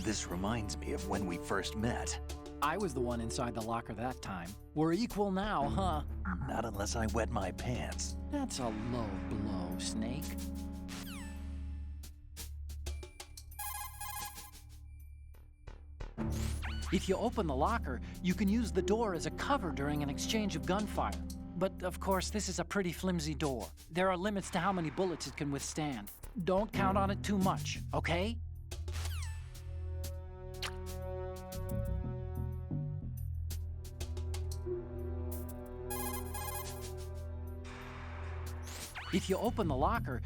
This reminds me of when we first met. I was the one inside the locker that time. We're equal now, huh? Not unless I wet my pants. That's a low blow, Snake. If you open the locker, you can use the door as a cover during an exchange of gunfire. But, of course, this is a pretty flimsy door. There are limits to how many bullets it can withstand. Don't count on it too much, okay? If you open the locker,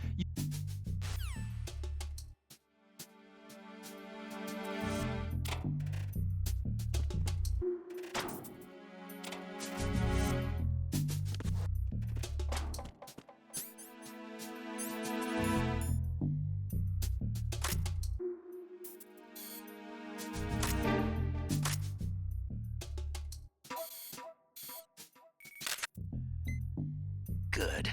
Good.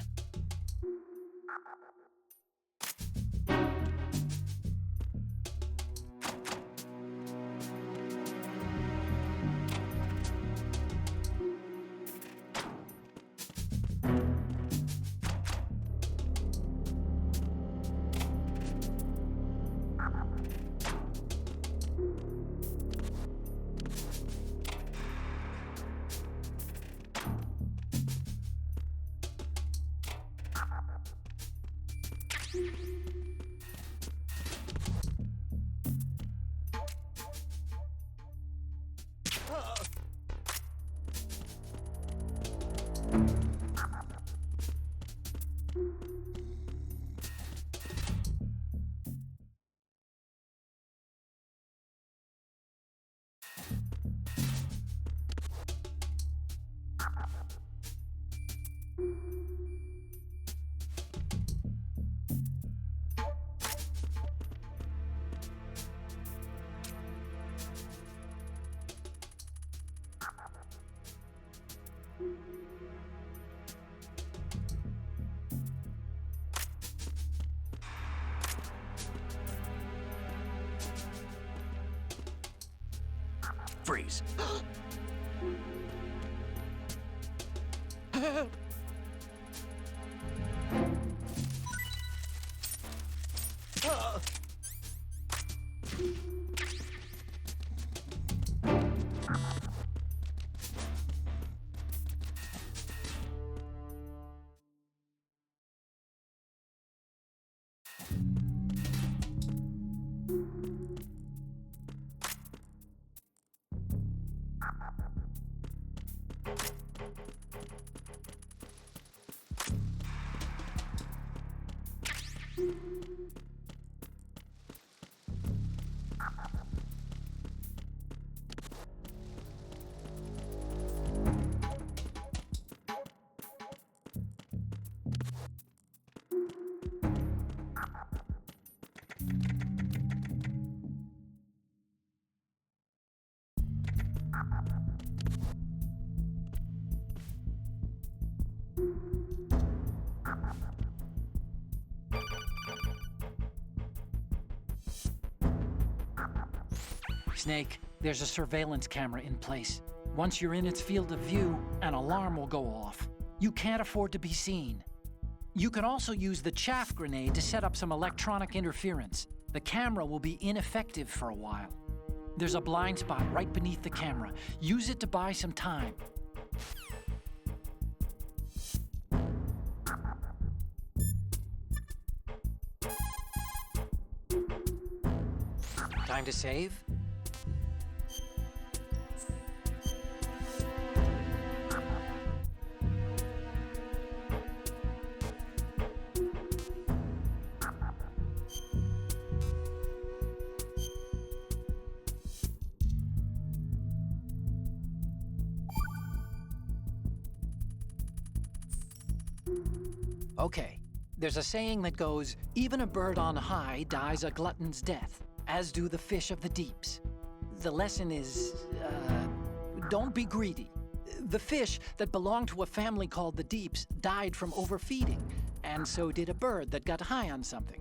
Freeze. Snake, there's a surveillance camera in place. Once you're in its field of view, an alarm will go off. You can't afford to be seen. You can also use the chaff grenade to set up some electronic interference. The camera will be ineffective for a while. There's a blind spot right beneath the camera. Use it to buy some time. Time to save? Okay, there's a saying that goes, even a bird on high dies a glutton's death, as do the fish of the deeps. The lesson is, don't be greedy. The fish that belonged to a family called the Deeps died from overfeeding, and so did a bird that got high on something,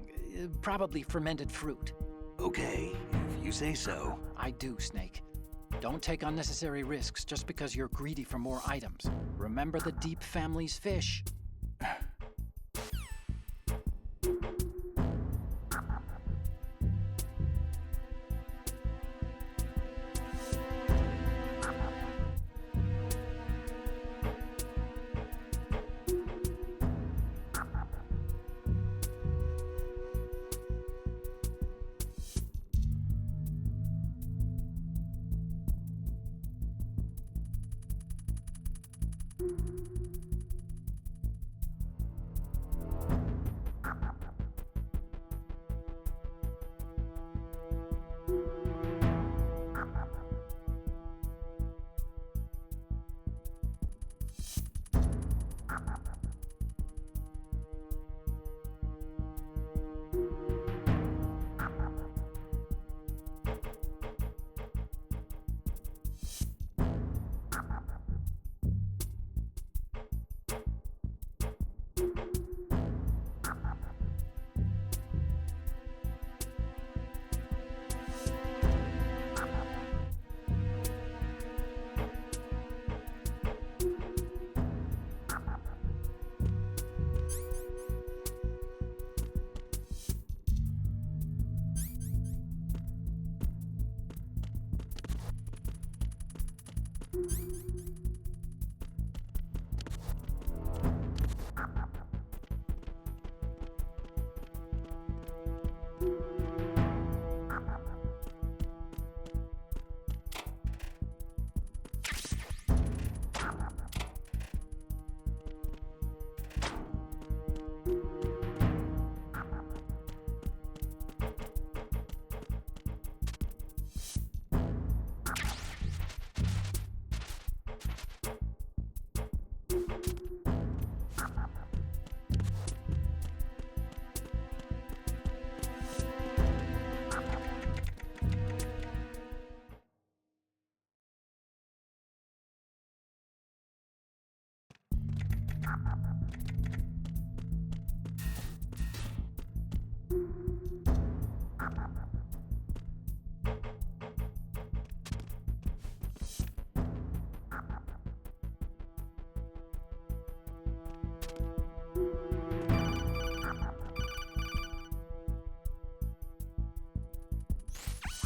probably fermented fruit. Okay, if you say so. I do, Snake. Don't take unnecessary risks just because you're greedy for more items. Remember the Deep family's fish.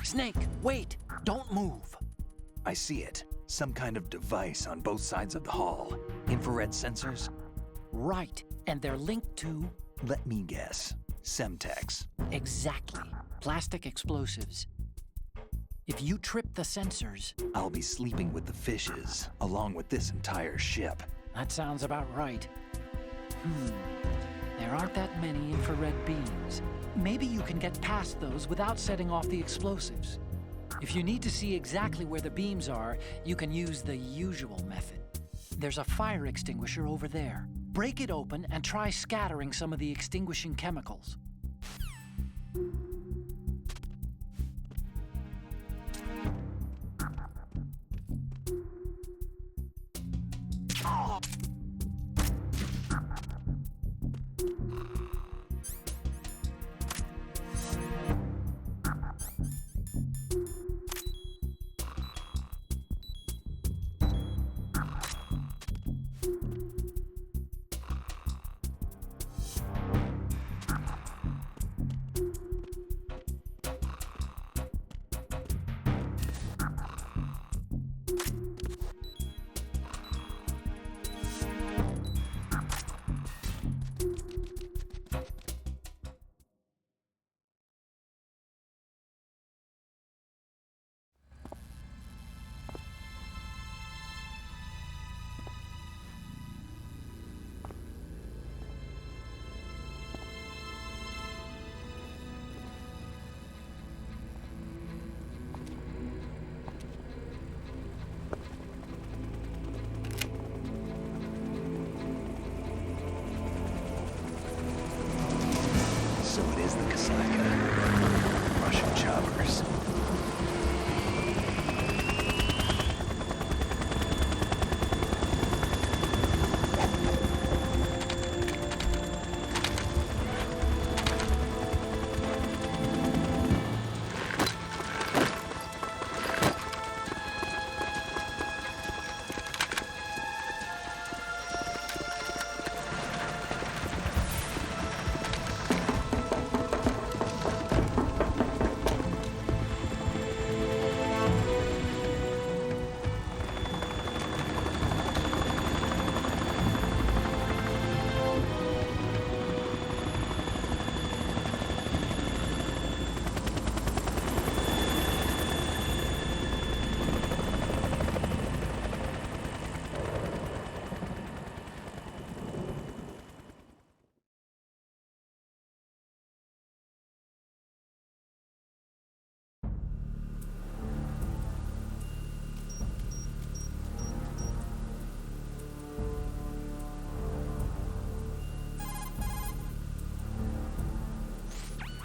Snake, wait! Don't move! I see it. Some kind of device on both sides of the hall. Infrared sensors? Right, and they're linked to... Let me guess. Semtex. Exactly. Plastic explosives. If you trip the sensors... I'll be sleeping with the fishes, along with this entire ship. That sounds about right. There aren't that many infrared beams. Maybe you can get past those without setting off the explosives. If you need to see exactly where the beams are, you can use the usual method. There's a fire extinguisher over there. Break it open and try scattering some of the extinguishing chemicals. looks like Russian choppers.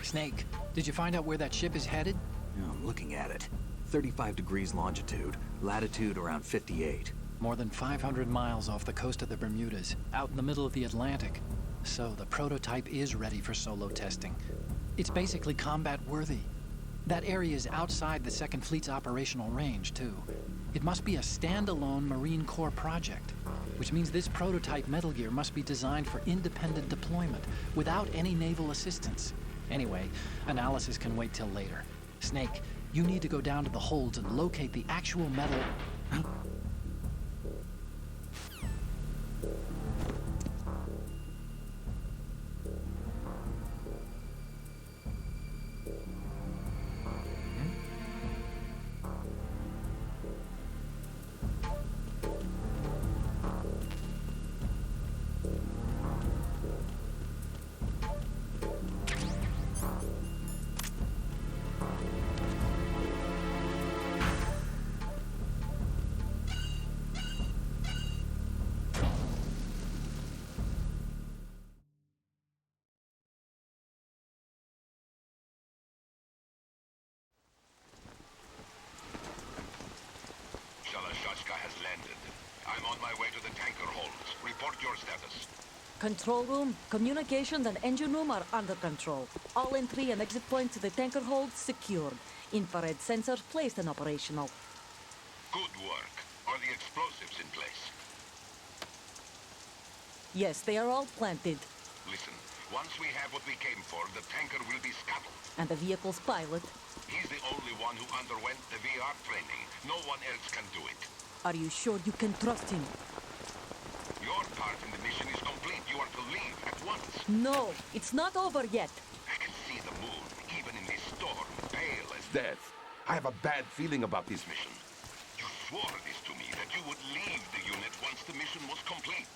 Snake, did you find out where that ship is headed? Yeah, I'm looking at it. 35 degrees longitude, latitude around 58. More than 500 miles off the coast of the Bermudas, out in the middle of the Atlantic. So the prototype is ready for solo testing. It's basically combat-worthy. That area is outside the Second Fleet's operational range, too. It must be a standalone Marine Corps project, which means this prototype Metal Gear must be designed for independent deployment, without any naval assistance. Anyway, analysis can wait till later. Snake, you need to go down to the holds and locate the actual metal... Shalashaska has landed. I'm on my way to the tanker holds. Report your status. Control room, communications and engine room are under control. All entry and exit points to the tanker hold secured. Infrared sensors placed and operational. Good work. Are the explosives in place? Yes, they are all planted. Listen, once we have what we came for, the tanker will be scuttled. And the vehicle's pilot. He's the only one who underwent the VR training. No one else can do it. Are you sure you can trust him? Your part in the mission is complete. You are to leave at once. No, it's not over yet. I can see the moon, even in this storm, pale as death. I have a bad feeling about this mission. You swore this to me, that you would leave the unit once the mission was complete.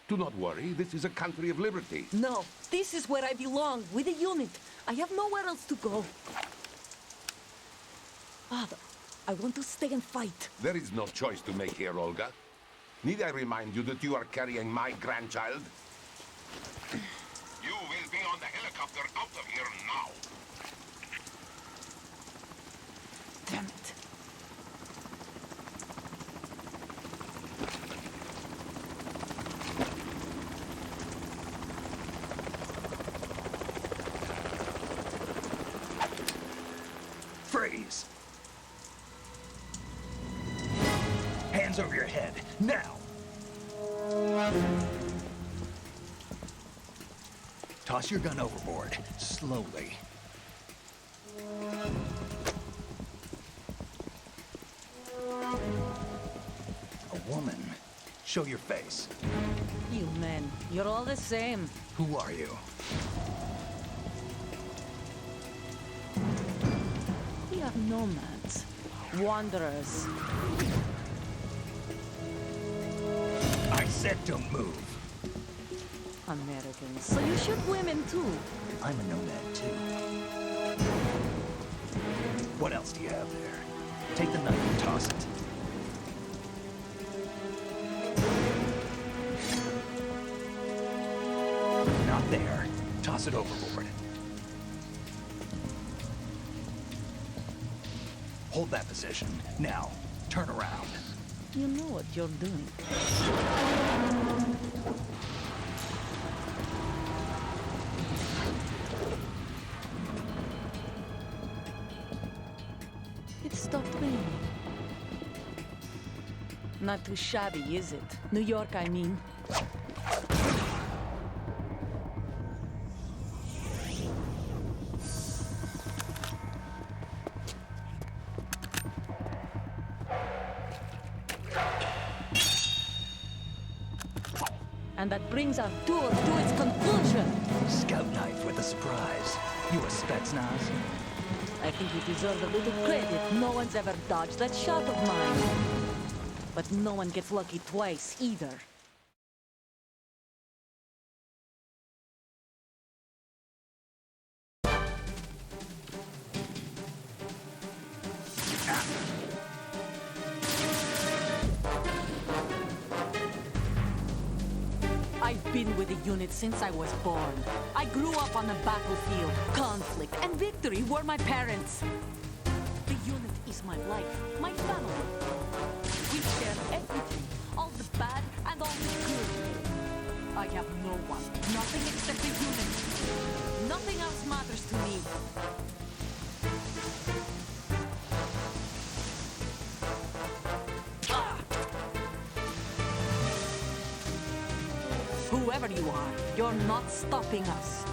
Do not worry, this is a country of liberty. No, this is where I belong, with the unit. I have nowhere else to go. Father, I want to stay and fight. There is no choice to make here, Olga. Need I remind you that you are carrying my grandchild? You will be on the helicopter out of here now. Damn it. Freeze! Hands over your head, now! Toss your gun overboard, slowly. A woman. Show your face. You men, you're all the same. Who are you? We are nomads. Wanderers. I said don't move. Americans. So you shoot women too. I'm a nomad too. What else do you have there? Take the knife and toss it. Not there. Toss it overboard. Hold that position. Now, turn around. You know what you're doing. It stopped raining. Not too shabby, is it? New York, I mean. And that brings our tour to its conclusion. Scout knife with a surprise. You a Spetsnaz? I think you deserve a little credit. No one's ever dodged that shot of mine. But no one gets lucky twice, either. I've been with the unit since I was born. I grew up on the battlefield. Conflict and victory were my parents. The unit is my life, my family. We share everything, all the bad and all the good. I have no one, nothing except the unit. Nothing else matters to me. Whoever you are, you're not stopping us.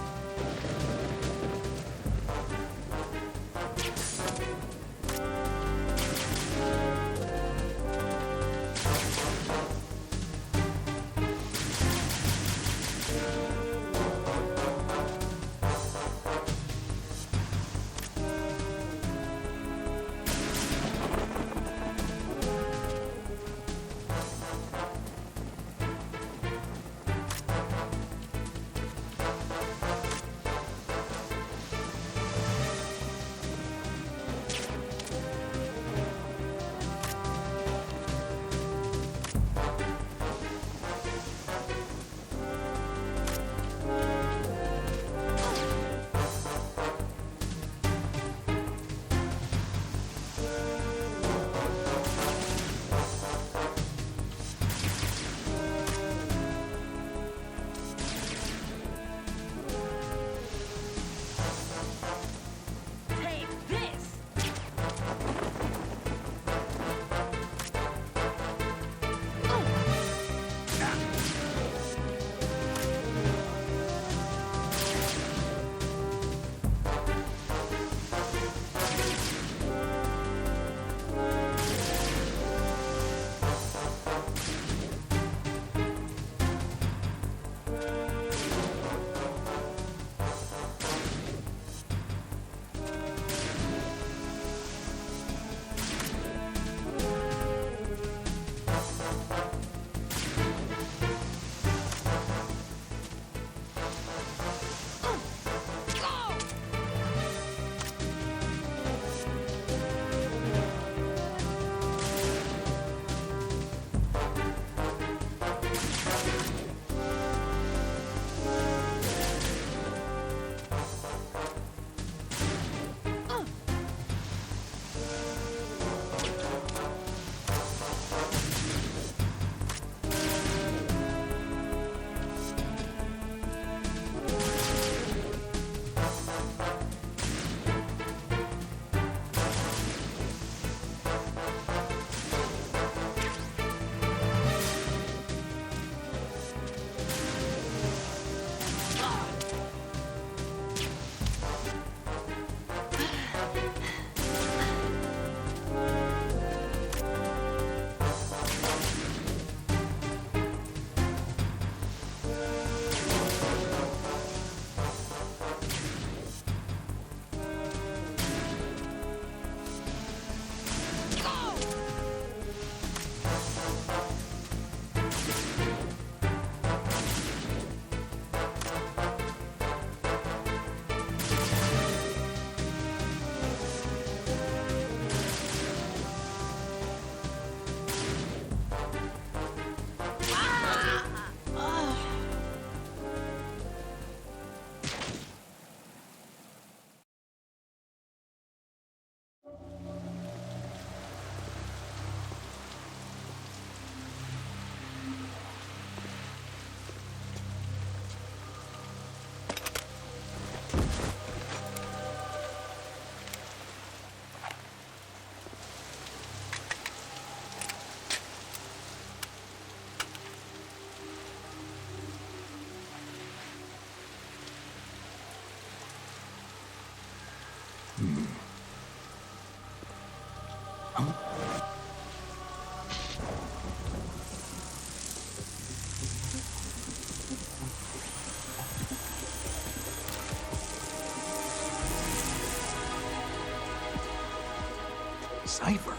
cipher.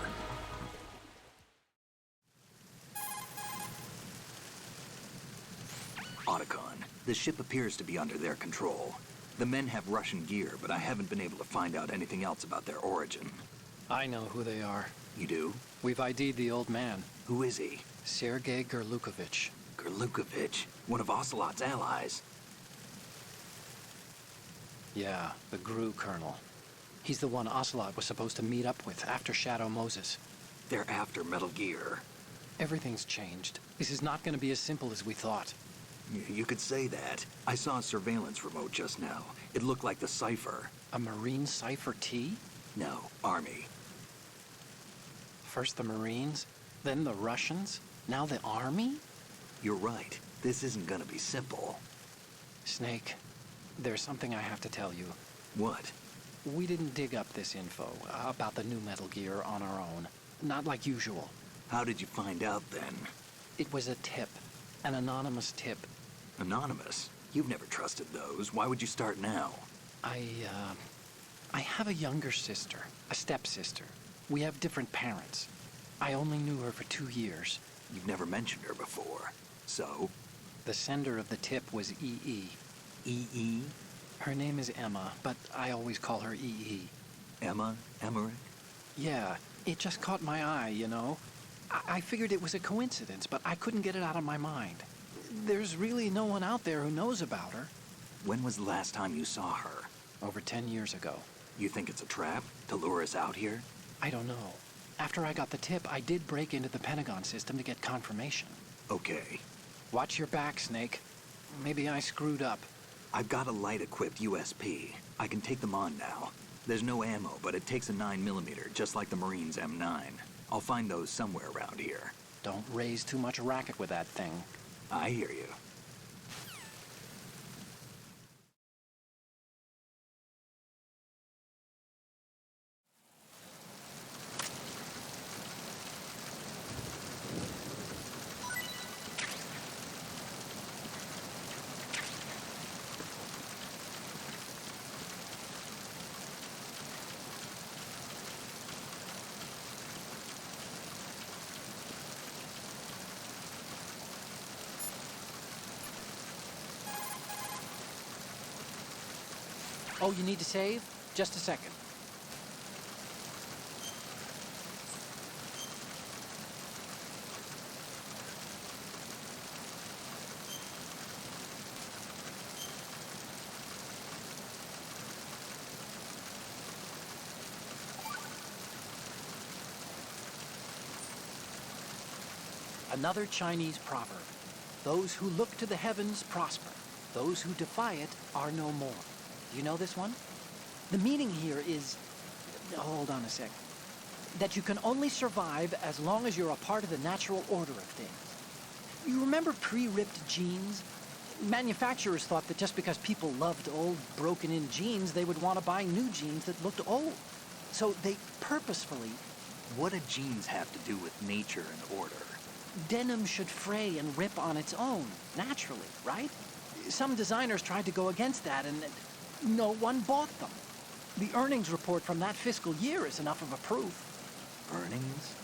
Otacon, the ship appears to be under their control. The men have Russian gear, but I haven't been able to find out anything else about their origin. I know who they are. You do? We've ID'd the old man, Who is he? Sergei Gerlukovich. Gerlukovich, one of Ocelot's allies. Yeah, the GRU colonel. He's the one Ocelot was supposed to meet up with after Shadow Moses. They're after Metal Gear. Everything's changed. This is not going to be as simple as we thought. You could say that. I saw a surveillance remote just now. It looked like the cipher. A Marine Cipher T? No, Army. First the Marines, then the Russians, now the Army? You're right. This isn't gonna be simple. Snake, there's something I have to tell you. What? We didn't dig up this info about the new Metal Gear on our own. Not like usual. How did you find out then? It was a tip. An anonymous tip. Anonymous? You've never trusted those. Why would you start now? I have a younger sister, a stepsister. We have different parents. I only knew her for 2 years. You've never mentioned her before. So? The sender of the tip was EE. EE? Her name is Emma, but I always call her EE. Emma? Emmerich? Yeah, it just caught my eye, you know? I figured it was a coincidence, but I couldn't get it out of my mind. There's really no one out there who knows about her. When was the last time you saw her? Over 10 years ago. You think it's a trap to lure us out here? I don't know. After I got the tip, I did break into the Pentagon system to get confirmation. Okay. Watch your back, Snake. Maybe I screwed up. I've got a light-equipped USP. I can take them on now. There's no ammo, but it takes a 9mm, just like the Marines' M9. I'll find those somewhere around here. Don't raise too much racket with that thing. I hear you. Oh, you need to save? Just a second. Another Chinese proverb. Those who look to the heavens prosper. Those who defy it are no more. Do you know this one? The meaning here is... Hold on a sec. That you can only survive as long as you're a part of the natural order of things. You remember pre-ripped jeans? Manufacturers thought that just because people loved old, broken-in jeans, they would want to buy new jeans that looked old. So they purposefully... What do jeans have to do with nature and order? Denim should fray and rip on its own, naturally, right? Some designers tried to go against that, and no one bought them. The earnings report from that fiscal year is enough of a proof. Earnings?